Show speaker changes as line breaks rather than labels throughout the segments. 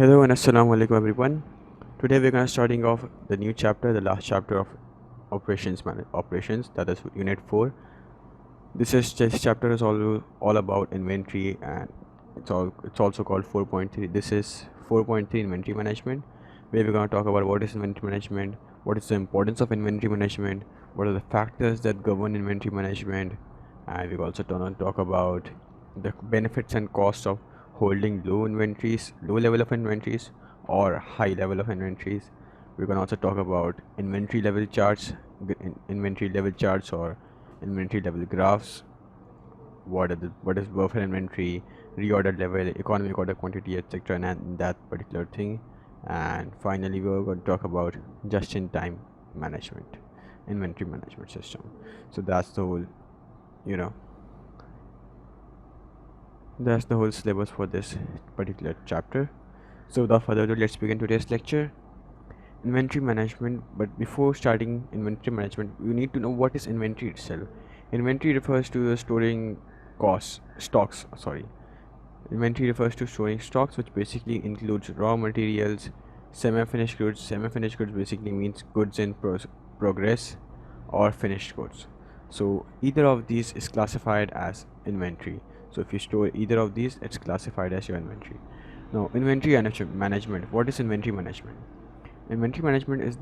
Hello and assalamu alaikum everyone. Today we're gonna starting off the new chapter, the last chapter of operations, that is unit 4. This chapter is all about inventory, and it's also called 4.3. This is 4.3 inventory management, where we're gonna talk about what is inventory management, what is the importance of inventory management, what are the factors that govern inventory management, and we're also gonna talk about the benefits and costs of holding low level of inventories or high level of inventories. We're gonna also talk about inventory level charts or inventory level graphs. What is buffer inventory, reorder level, economic order quantity, etc., and that particular thing. And finally, we're going to talk about just-in-time management, inventory management system. So you know, that's the whole syllabus for this particular chapter. So without further ado, let's begin today's lecture. Inventory management. But before starting inventory management, you need to know what is inventory itself. Inventory refers to the storing stocks. Sorry, inventory refers to storing stocks, which basically includes raw materials, semi-finished goods. Semi-finished goods basically means goods in progress or finished goods. So either of these is classified as inventory. So if you store either of these, it's classified as your inventory. Now, management. What is inventory management? Inventory management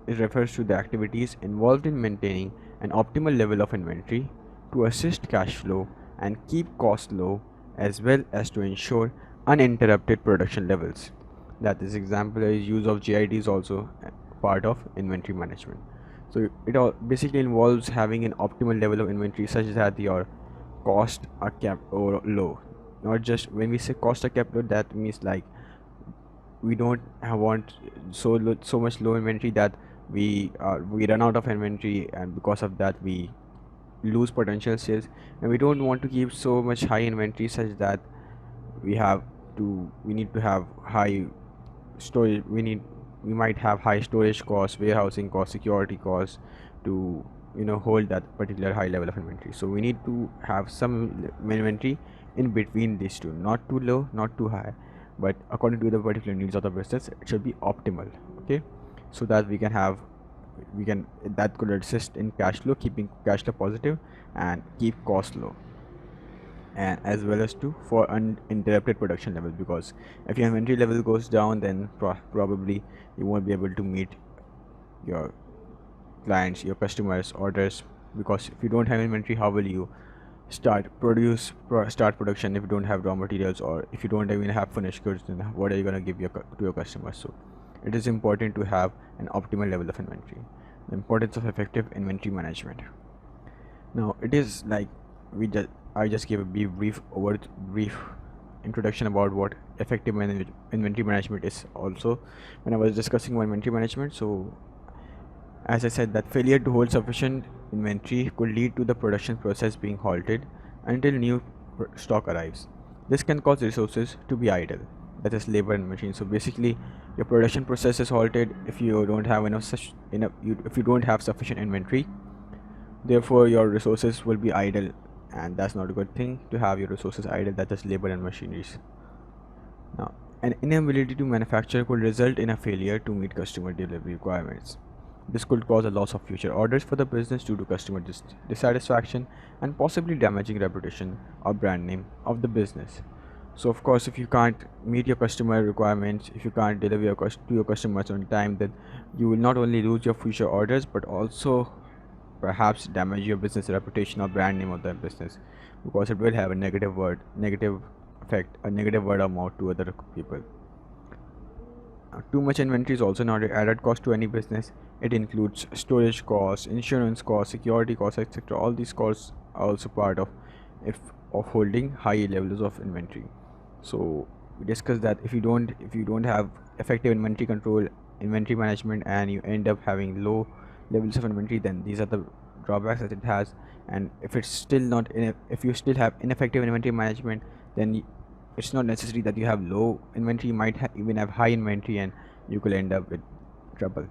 it refers to the activities involved in maintaining an optimal level of inventory to assist cash flow and keep costs low, as well as to ensure uninterrupted production levels. That is example is use of GIT is also part of inventory management. So it all basically involves having an optimal level of inventory such that your costs are kept or low. Not just when we say cost are kept low, that means like we don't want so much low inventory that we run out of inventory, and because of that we lose potential sales. And we don't want to keep so much high inventory such that we need to have high storage. We might have high storage costs, warehousing costs, security costs to hold that particular high level of inventory. So we need to have some inventory in between these two, not too low, not too high, but according to the particular needs of the business it should be optimal. Okay, so that we can that could assist in cash flow, keeping cash flow positive and keep costs low, and as well as to for uninterrupted production level, because if your inventory level goes down, then probably you won't be able to meet your clients, your customers orders, because if you don't have inventory, how will you start production if you don't have raw materials, or if you don't even have finished goods, then what are you going to give to your customers? So it is important to have an optimal level of inventory. The importance of effective inventory management. Now it is like I just gave a brief introduction about what effective inventory management is also when I was discussing inventory management. So as I said, that failure to hold sufficient inventory could lead to the production process being halted until new stock arrives. This can cause resources to be idle, that is labor and machine. So basically, your production process is halted if you don't have if you don't have sufficient inventory. Therefore, your resources will be idle, and that's not a good thing to have your resources idle. That is labor and machineries. Now, an inability to manufacture could result in a failure to meet customer delivery requirements. This could cause a loss of future orders for the business due to customer dissatisfaction and possibly damaging reputation or brand name of the business. So of course, if you can't meet your customer requirements, if you can't deliver to your customers on time, then you will not only lose your future orders but also perhaps damage your business reputation or brand name of the business, because it will have a negative effect, a negative word of mouth to other people. Too much inventory is also not an added cost to any business. It includes storage costs, insurance costs, security costs, etc. All these costs are also part of holding high levels of inventory. So we discussed that if you don't have effective inventory control, inventory management, and you end up having low levels of inventory, then these are the drawbacks that it has. And if it's still not if you still have ineffective inventory management, then it's not necessary that you have low inventory. You might even have high inventory, and you could end up with trouble.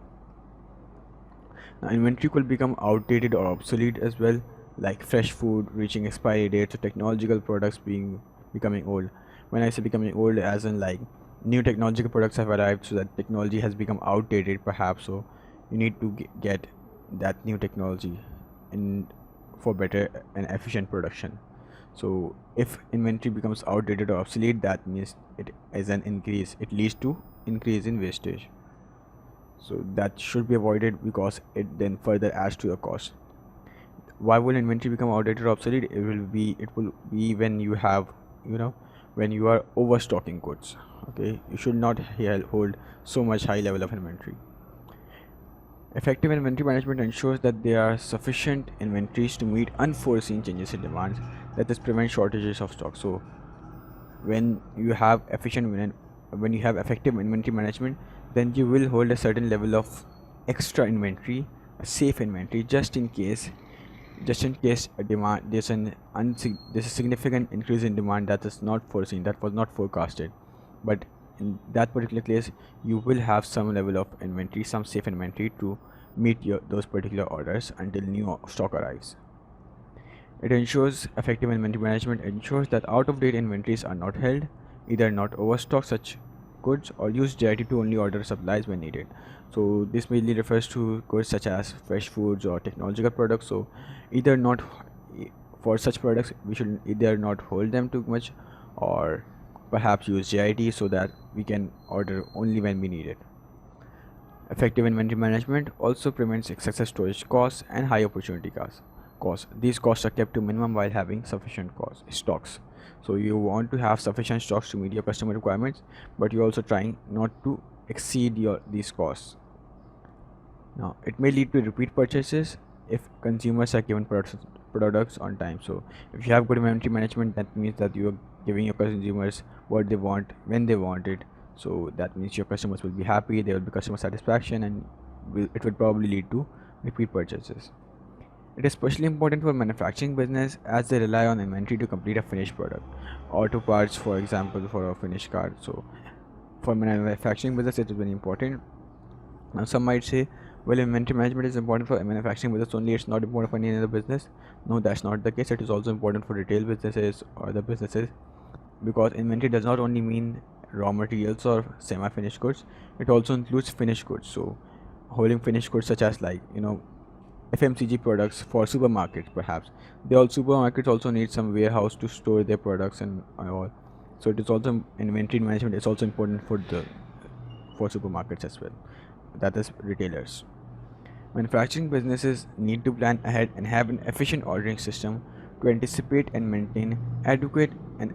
Now, inventory could become outdated or obsolete as well, like fresh food reaching expiry dates or technological products becoming old. When I say becoming old, as in like New technological products have arrived, so that technology has become outdated perhaps, so you need to get that new technology in for better and efficient production. So if inventory becomes outdated or obsolete, that means it is an increase, it leads to increase in wastage. So that should be avoided because it then further adds to your cost. Why will inventory become outdated or obsolete? It will be when you have, you know, when you are overstocking goods. Okay, you should not hold so much high level of inventory. Effective inventory management ensures that there are sufficient inventories to meet unforeseen changes in demand, that is prevent shortages of stock. So when you have when you have effective inventory management, then you will hold a certain level of extra inventory, a safe inventory, just in case a demand there's a significant increase in demand that is not foreseen, that was not forecasted. But in that particular case, you will have some level of inventory, some safe inventory to meet those particular orders until new stock arrives. It ensures effective inventory management ensures that out of date inventories are not held, either not overstock such goods or use directly to only order supplies when needed. So this mainly refers to goods such as fresh foods or technological products. So either not for such products we should either not hold them too much or perhaps use JIT so that we can order only when we need it. Effective inventory management also prevents excessive storage costs and high opportunity costs. These costs are kept to minimum while having sufficient stocks. So you want to have sufficient stocks to meet your customer requirements, but you're also trying not to exceed these costs. Now, it may lead to repeat purchases if consumers are given products on time. So if you have good inventory management, that means that you are giving your consumers what they want when they want it. So that means your customers will be happy, there will be customer satisfaction, and it will probably lead to repeat purchases. It is especially important for manufacturing business as they rely on inventory to complete a finished product. Auto parts, for example, for a finished car. So for manufacturing business, it is very important. Now some might say, well, inventory management is important for manufacturing business only, it's not important for any other business. No, that's not the case. It is also important for retail businesses or other businesses, because inventory does not only mean raw materials or semi-finished goods, it also includes finished goods. So holding finished goods such as, like, FMCG products for supermarkets, perhaps supermarkets also need some warehouse to store their products and all. So it is also inventory management is also important for supermarkets as well, that is retailers. Manufacturing businesses need to plan ahead and have an efficient ordering system to anticipate and maintain adequate and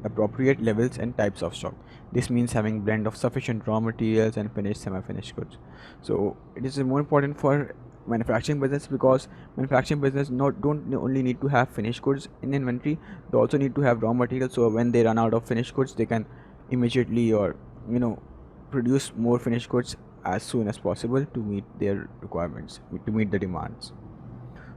appropriate levels and types of stock. This means having blend of sufficient raw materials and finished semi-finished goods. So it is more important for manufacturing business, because manufacturing business don't only need to have finished goods in inventory, they also need to have raw materials, so when they run out of finished goods they can immediately or produce more finished goods as soon as possible to meet their requirements, to meet the demands.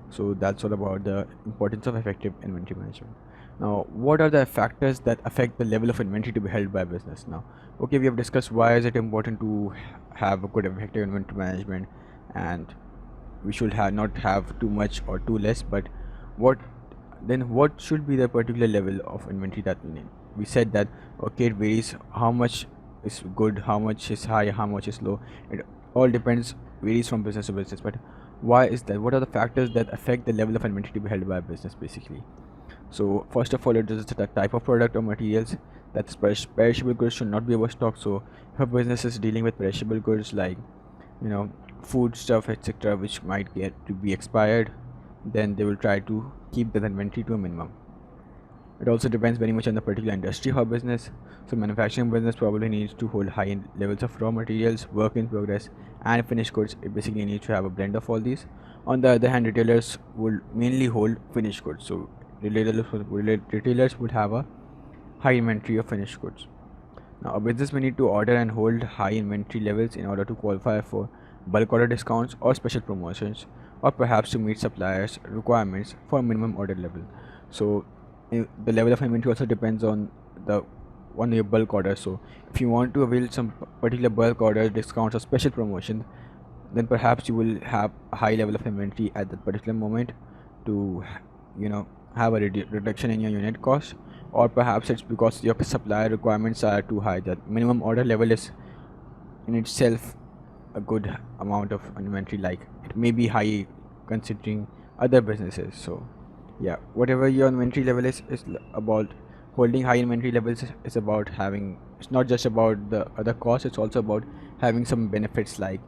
So that's all about the importance of effective inventory management. Now, what are the factors that affect the level of inventory to be held by business? Now, okay, we have discussed why is it important to have a good effective inventory management, and we should not have too much or too less, but what should be the particular level of inventory that we need? We said that okay, it varies, how much is good, how much is high, how much is low. It all depends, varies from business to business. But why is that? What are the factors that affect the level of inventory to be held by a business, basically? So first of all, it is the type of product or materials. That's perishable goods should not be overstocked. So if a business is dealing with perishable goods like food stuff, etc., which might get to be expired, then they will try to keep that inventory to a minimum. It also depends very much on the particular industry or business. So manufacturing business probably needs to hold high levels of raw materials, work in progress, and finished goods. It basically needs to have a blend of all these. On the other hand, retailers would mainly hold finished goods. So retailers would have a high inventory of finished goods. Now, a business may need to order and hold high inventory levels in order to qualify for bulk order discounts or special promotions, or perhaps to meet suppliers' requirements for a minimum order level. So the level of inventory also depends on your bulk order. So if you want to avail some particular bulk order discounts or special promotion, then perhaps you will have a high level of inventory at that particular moment to have a reduction in your unit cost, or perhaps it's because your supplier requirements are too high. That minimum order level is in itself a good amount of inventory, like it may be high considering other businesses. So yeah, whatever your inventory level is about holding high inventory levels is about having, it's not just about the other costs, it's also about having some benefits. Like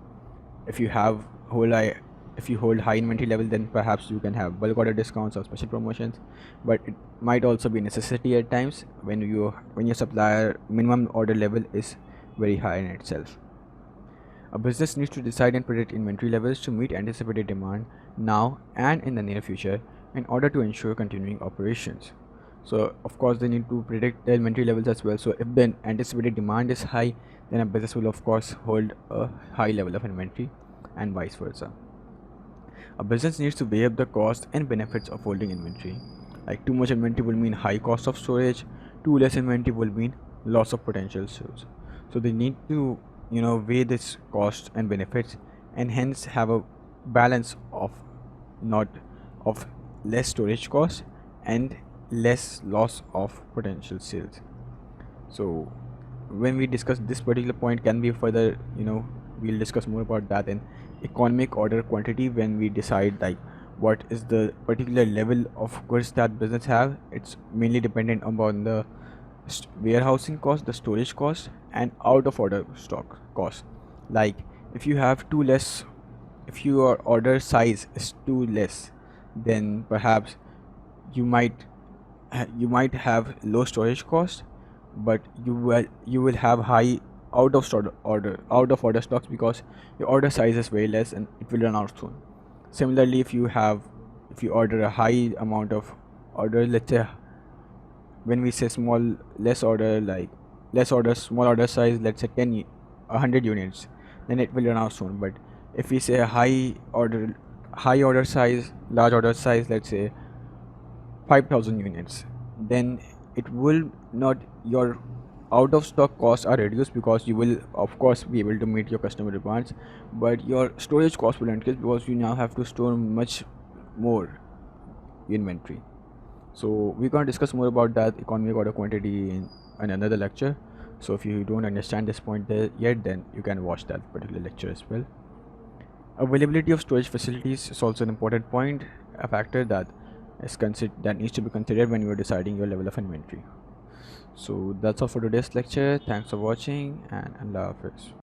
if you have whole high if you hold high inventory level, then perhaps you can have bulk order discounts or special promotions, but it might also be necessity at times when your supplier minimum order level is very high in itself. A business needs to decide and predict inventory levels to meet anticipated demand now and in the near future in order to ensure continuing operations. So, of course, they need to predict the inventory levels as well. So, if the anticipated demand is high, then a business will, of course, hold a high level of inventory and vice versa. A business needs to weigh up the cost and benefits of holding inventory. Like too much inventory will mean high cost of storage, too less inventory will mean loss of potential sales. So they need to, weigh this cost and benefits, and hence have a balance of not of less storage cost and less loss of potential sales. So when we discuss this particular point can be further, we'll discuss more about that in economic order quantity when we decide like what is the particular level of goods that business have. It's mainly dependent upon the warehousing cost, the storage cost, and out of order stock cost. Like if you have too less, if your order size is too less, then perhaps you might you might have low storage cost, but you will have high out of order stocks because your order size is very less and it will run out soon. Similarly, if you order a high amount of order, let's say when we say small less order, like less order small order size, let's say 100 units, then it will run out soon. But if we say a high order size, large order size, let's say 5,000 units, then it will not, your out of stock costs are reduced because you will of course be able to meet your customer demands, but your storage cost will increase because you now have to store much more inventory. So we're going to discuss more about that economic order quantity in another lecture. So if you don't understand this point there yet, then you can watch that particular lecture as well. Availability of storage facilities is also an important point, a factor that that needs to be considered when you are deciding your level of inventory. So that's all for today's lecture. Thanks for watching, and Allah Hafiz.